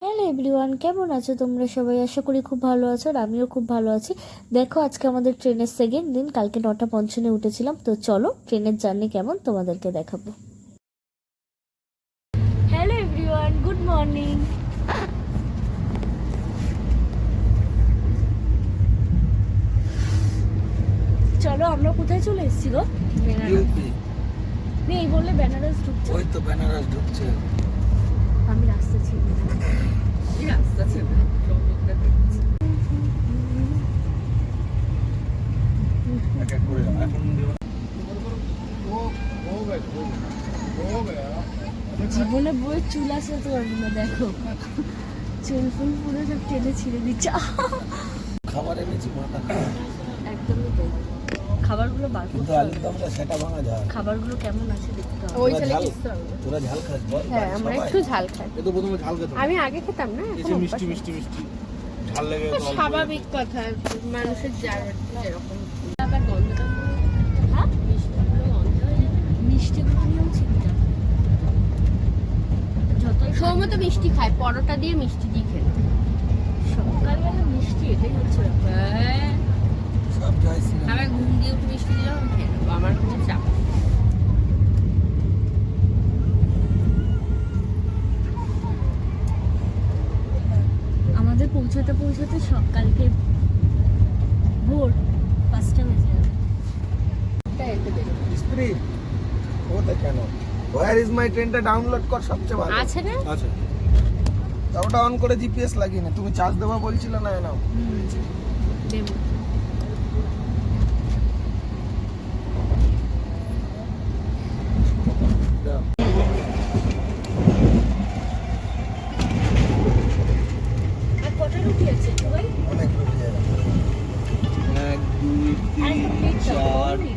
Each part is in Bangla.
হ্যালো এভরিওয়ান, কেমন আছো তোমরা সবাই? আশা করি খুব ভালো আছো আর আমিও খুব ভালো আছি। দেখো আজকে আমাদের ট্রেনের সেকেন্ড দিন, কালকে 9:55 উঠেছিলাম। তো চলো ট্রেনের জার্নি কেমন তোমাদেরকে দেখাবো। Hello everyone, good morning. চলো আমরা কোথায় চলে এসেছি গো? নেই বললে বেনারস ঢুকছে। ওই তো বেনারস ঢুকছে। আমি রাস্তা ছিলাম। রাস্তা ছিল জীবনে বই চুল আসাতে পারবো না, দেখো চুল ফুল পুরো সব টেনে ছিঁড়ে দিচ্ছে। খাবার এনেছি মাথা একদমই তাই। খাবারগুলো বার কিন্তু করতে আলুর দমটা সেটা ভাঙা যায়। খাবারগুলো কেমন আছে দেখতে হবে। ওই ঝাল তোরা ঝাল খাস বল? হ্যাঁ আমরা একটু ঝাল খাই। এ তো প্রথমে ঝাল খেতাম, আমি আগে খেতাম না, এই এখন যে অভ্যাস মিষ্টি হয়েছে। মিষ্টি মিষ্টি ঝাল লেগে গেছে অল্প। স্বাভাবিক কথা, মানুষের যার যেরকম। আবার গন্ধটা হ্যাঁ মিষ্টিগুলো গন্ধ হয়ে যাবে। মিষ্টিগুলো নিয়েও চিন্তা, যতই সৌম্য তো মিষ্টি খায়, পরোটা দিয়ে মিষ্টি দিয়ে খেলো। সকালবেলা মিষ্টি, এটাই হচ্ছে ব্যাপার। সব জয় শ্রীরাম। আমি ঘুম দিয়ে উঠে মিষ্টি দিলাম, আমি খেয়ে নেবো, আমার কোনো চাপ নেই। আমাদের পৌঁছাতে পৌঁছাতে সকালকে ভোর 5টা বেজে যাবে। স্ত্রী ওটা কেন? ওয়্যার ইজ মাই ট্রেনটা ডাউনলোড কর, সবচেয়ে ভালো আছে না? আছে। তা ওটা অন করে জিপিএস লাগিয়ে না, তুমি চার্জ দেবা বলছিলে না, নাও। দেবো। দাও। আর কটা রুটি আছে ভাই? অনেক রুটি আছে। 1 2 আরেকটা প্লেট দাও।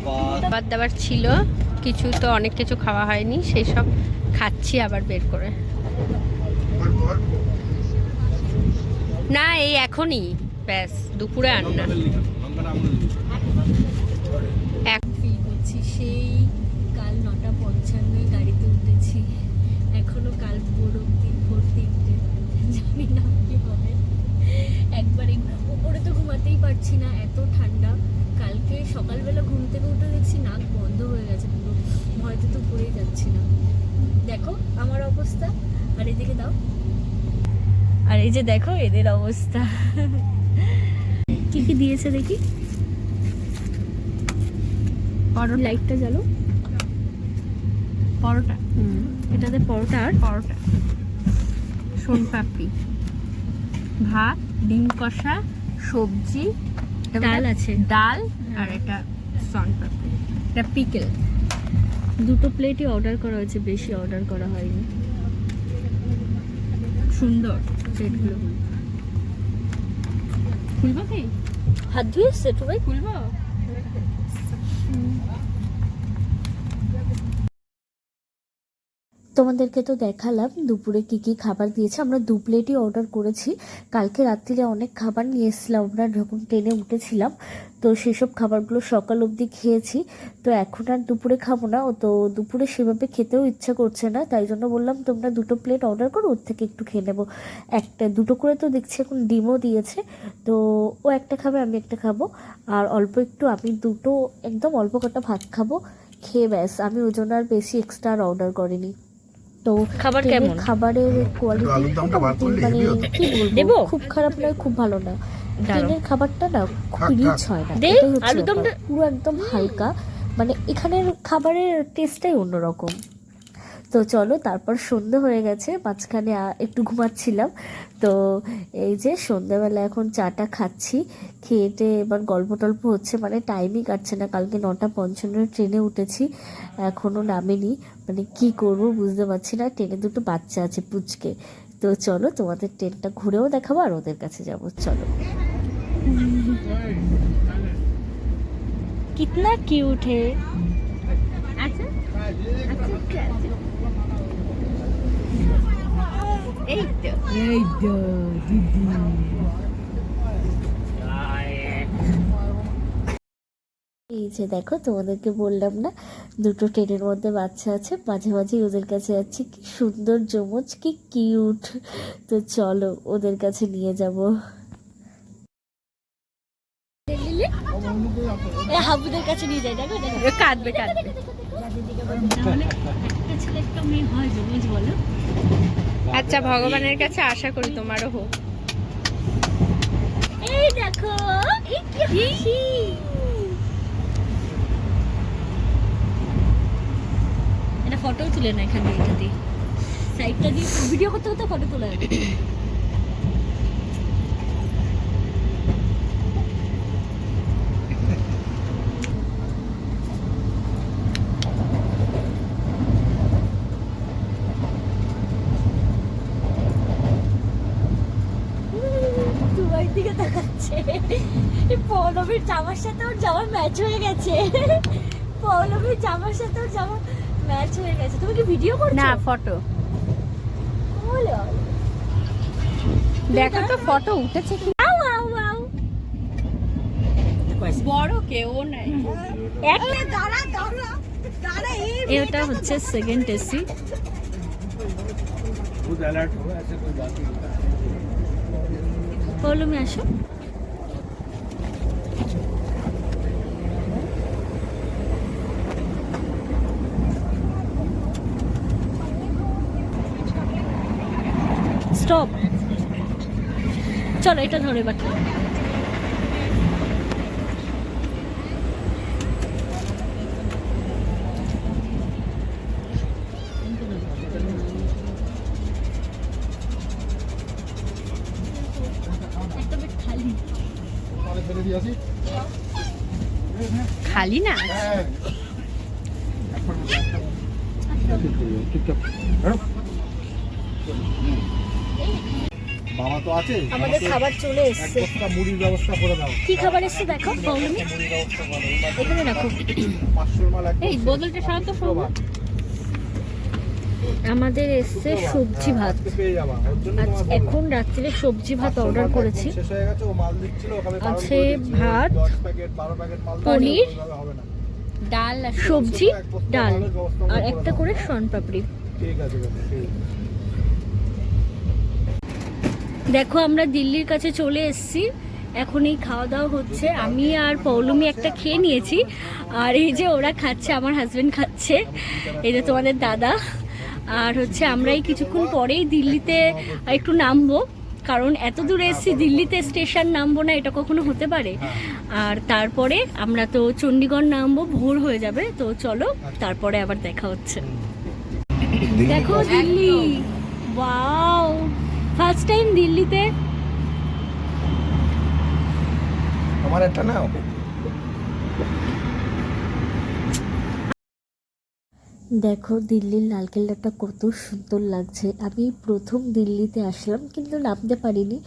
5 খাবার দাবার ছিল কিছু, তো অনেক কিছু খাওয়া হয়নি, সেই সব খাচ্ছি আবার বের করে। না এই এখনই, ব্যাস দুপুরে আননা। ফিল করছি সেই কাল 9:55 গাড়িতে উঠেছি, এখনো কাল ভোর 3টে, জানি না কি হবে। একবারে উপরে তো ঘুমাতেই পারছি না, এত ঠান্ডা। কালকে সকালবেলা ঘুম থেকে উঠে দেখছি নাক বন্ধ হয়ে গেছে পুরো, ভয়তে তো পড়েই যাচ্ছি না। দেখো আমার অবস্থা, আর এদিকে দাও, আর এই যে দেখো এদের অবস্থা। কি কি দিয়েছে দেখি, লাইটটা জ্বালো। পরোটা, এটাতে পরোটা আর পরোটা, সোনপাপড়ি, ভাত, ডিম কষা, সবজি, ডাল আছে। ডাল, আর এটা সোনপাপড়ি, এটা পিকেল। 2টো প্লেটই অর্ডার করা হয়েছে, বেশি অর্ডার করা হয়নি। সুন্দর। প্লেটগুলো খুলবো কি? হাত ধুয়ে এসছে তো ভাই। খুলবো? তোমাদেরকে তো দেখালাম দুপুরে কি কি খাবার দিয়েছে। আমরা 2 প্লেটই অর্ডার করেছি। কালকে রাত্রিরে অনেক খাবার নিয়ে এসেছিলাম আমরা যখন ট্রেনে উঠেছিলাম, তো সেসব খাবারগুলো সকাল অবধি খেয়েছি। তো এখন আর দুপুরে খাবো না, ও তো দুপুরে সেভাবে খেতেও ইচ্ছা করছে না, তাই জন্য বললাম তোমরা 2টো প্লেট অর্ডার করো, ওর থেকে একটু খেয়ে নেবো। দুটো করে তো দেখছি এখন ডিমও দিয়েছে, তো ও একটা খাবে আমি একটা খাবো, আর অল্প একটু আমি দুটো একদম অল্প কটা ভাত খাবো, খেয়ে ব্যাস। আমি ওই জন্য আর বেশি এক্সট্রা আর অর্ডার করিনি। তো খাবার ট্রেনের কেমন? খাবারের কোয়ালিটি আলুর দমটা বার করলে মানে হেভি হতো। কি দেবো? বলবো, খুব খারাপ নয় খুব ভালো না। ট্রেনের খাবারটা না খুব রিচ হয় না, দে, এটাই হচ্ছে আলুর ব্যাপার। দমটা। পুরো একদম হালকা, মানে এখানের খাবারের টেস্টটাই অন্যরকম। তো চলো, তারপর সন্ধে হয়ে গেছে, মাঝখানে একটু ঘুমাচ্ছিলাম। তো এই যে সন্ধ্যাবেলা এখন চাটা খাচ্ছি, খেয়েটে এবার গল্প টল্প হচ্ছে, মানে টাইমই কাটছে না। কালকে 9:55 ট্রেনে উঠেছি, এখনও নামেনি, মানে কি করব বুঝতে পারছি না। ট্রেনে 2টো বাচ্চা আছে পুচকে। তো চলো তোমাদের ট্রেনটা ঘুরেও দেখাবো আর ওদের কাছে যাবো, চলো। কিতনা কিউট है। আচ্ছা আচ্ছা আচ্ছা, এই তো। এই তো দিদি। এই যে দেখো তোমাদেরকে বললাম না, দুটো ট্রেনের মধ্যে বাচ্চা আছে, মাঝে মাঝেই ওদের কাছে যাচ্ছি। কি সুন্দর জমজ, কি কিউট। তো চলো ওদের কাছে নিয়ে যাব। হাবুদের কাছে নিয়ে যাই, দেখো কাঁদবে কাঁদবে। একটা ছেলে একটা মেয়ে হয় জমজ, বলো। আচ্ছা, ভগবানের কাছে আশা করি তোমারও হোক। এই দেখো, এই কি হাসি। এটা ফটো তুলে না এখানে, এটা দিয়ে সাইডটা দিয়ে ভিডিও করতে করতে ফটো তোলা যাবে। তোমার দিকে তাকাচ্ছে। পৌলমীর জামার সাথে ওর জামা ম্যাচ হয়ে গেছে। পৌলমীর জামার সাথে ওর জামা ম্যাচ হয়ে গেছে। তুমি কি ভিডিও করছো? না, ফটো। বলো। দেখো তো ফটো উঠেছে কি। আউ আউ আউ। বড় কেউ নাই। একটা দাঁড়া দাঁড়া দাঁড়া। এটা হচ্ছে সেকেন্ড এসি। खुद अलर्ट हो, ऐसे कोई बात नहीं। পৌলমী আসো। স্টপ। চলো এটা ধরে বাট। খালি না। বাবা তো আছে, আমাদের খাবার চলে এসেছে। একটা মুড়ির ব্যবস্থা করে দাও। কি খাবার এসেছে দেখো পৌলমী। মুড়ির ব্যবস্থা করো। এখানে রাখো। 500 মাল এক এই বোতলটা সরাও তো ফোন। আমাদের এসছে সবজি ভাত। আজকে পেয়ে যাবা, ওর জন্য আজ তোমার এখন রাত্রে সবজি ভাত অর্ডার করেছি। শেষ হয়ে গেছে, ও মাল দিচ্ছিল, ওখানে বারণ আছে করে দিচ্ছিল, ভাত, 10 প্যাকেট 12 প্যাকেট মাল পনির, ওইভাবে হবে না। ডাল আর সবজি, এক বস্তা ডাল মালের ব্যবস্থা আমরা আর করে একটা দেবো। করে শন পাপড়ি। ঠিক আছে, ঠিক আছে। দেখো আমরা দিল্লির কাছে চলে এসেছি। এখন এই খাওয়া দাওয়া হচ্ছে। আমি আর পৌলমী একটা খেয়ে নিয়েছি, আর এই যে ওরা খাচ্ছে, আমার হাজবেন্ড খাচ্ছে, এই যে তোমাদের দাদা। আর হচ্ছে আমরা এই কিছুক্ষণ পরেই দিল্লিতে একটু নামবো, কারণ এত দূরে এসেছি, দিল্লিতে স্টেশন নামবো না এটা কখনো হতে পারে। আর তারপরে আমরা তো চণ্ডীগড় নামবো, ভোর হয়ে যাবে। তো চলো তারপরে আবার দেখা হচ্ছে। দেখো দিল্লি, ওয়াও, ফার্স্ট টাইম দিল্লিতে। আমার একটা নাও। দেখো দিল্লির লালকেল্লাটা কত সুন্দর লাগছে। আমি প্রথম দিল্লিতে আসলাম, কিন্তু নামতে পারিনি।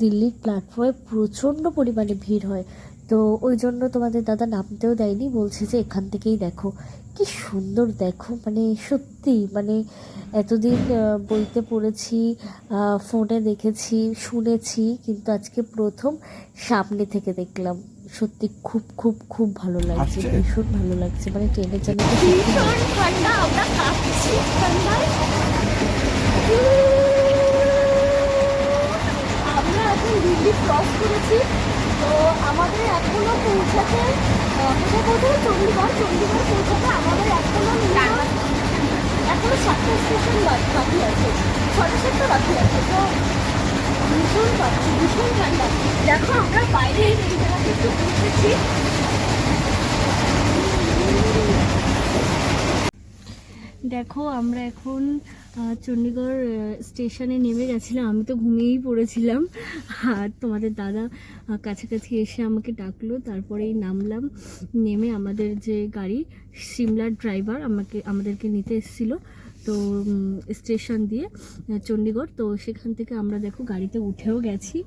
দিল্লির প্ল্যাটফর্মে প্রচণ্ড পরিমাণে ভিড় হয়, তো ওই জন্য তোমাদের দাদা নামতেও দেয়নি, বলছে যে এখান থেকেই দেখো। কি সুন্দর দেখো, মানে সত্যি, মানে এতদিন বইতে পড়েছি, ফোনে দেখেছি, শুনেছি, কিন্তু আজকে প্রথম সামনে থেকে দেখলাম। সত্যি খুব খুব খুব ভালো লাগছে, আচ্ছা। ভীষণ ভালো লাগছে। মানে ট্রেনের জার্নিটা ভীষণ ঠান্ডা, আমরা কাঁপছি ঠান্ডায়। আমরা এখন দিল্লি ক্রস করেছি, তো আমাদের এখনো পৌঁছাতে কোথায় চণ্ডীগড় পৌঁছাতে আমাদের এখনো 7টা স্টেশন বাকি আছে, 6টা বাকি আছে। তো ভীষণ পাচ্ছি, ভীষণ ঠান্ডা। দেখো আমরা বাইরে এই জায়গাতে একটু পৌঁছেছি। দেখো আমরা এখন চণ্ডীগড় স্টেশনে নেমে গেছিলাম। আমি তো ঘুমিয়েই পড়েছিলাম, আর তোমাদের দাদা কাছাকাছি এসে আমাকে ডাকলো, তারপরেই নামলাম। নেমে আমাদের যে গাড়ি, সিমলার ড্রাইভার আমাদেরকে নিতে এসেছিলো, তো স্টেশন দিয়ে চণ্ডীগড়, তো সেখান থেকে আমরা দেখো গাড়িতে উঠেও গেছি।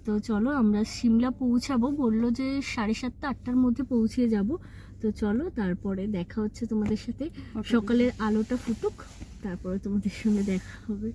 তো চলো আমরা সিমলা পৌঁছাবো, বললো যে 7:30 8টার মধ্যে পৌঁছিয়ে যাব। তো চলো তারপরে দেখা হচ্ছে তোমাদের সাথে। সকালের আলোটা ফুটুক, তারপরে তোমাদের সঙ্গে দেখা হবে।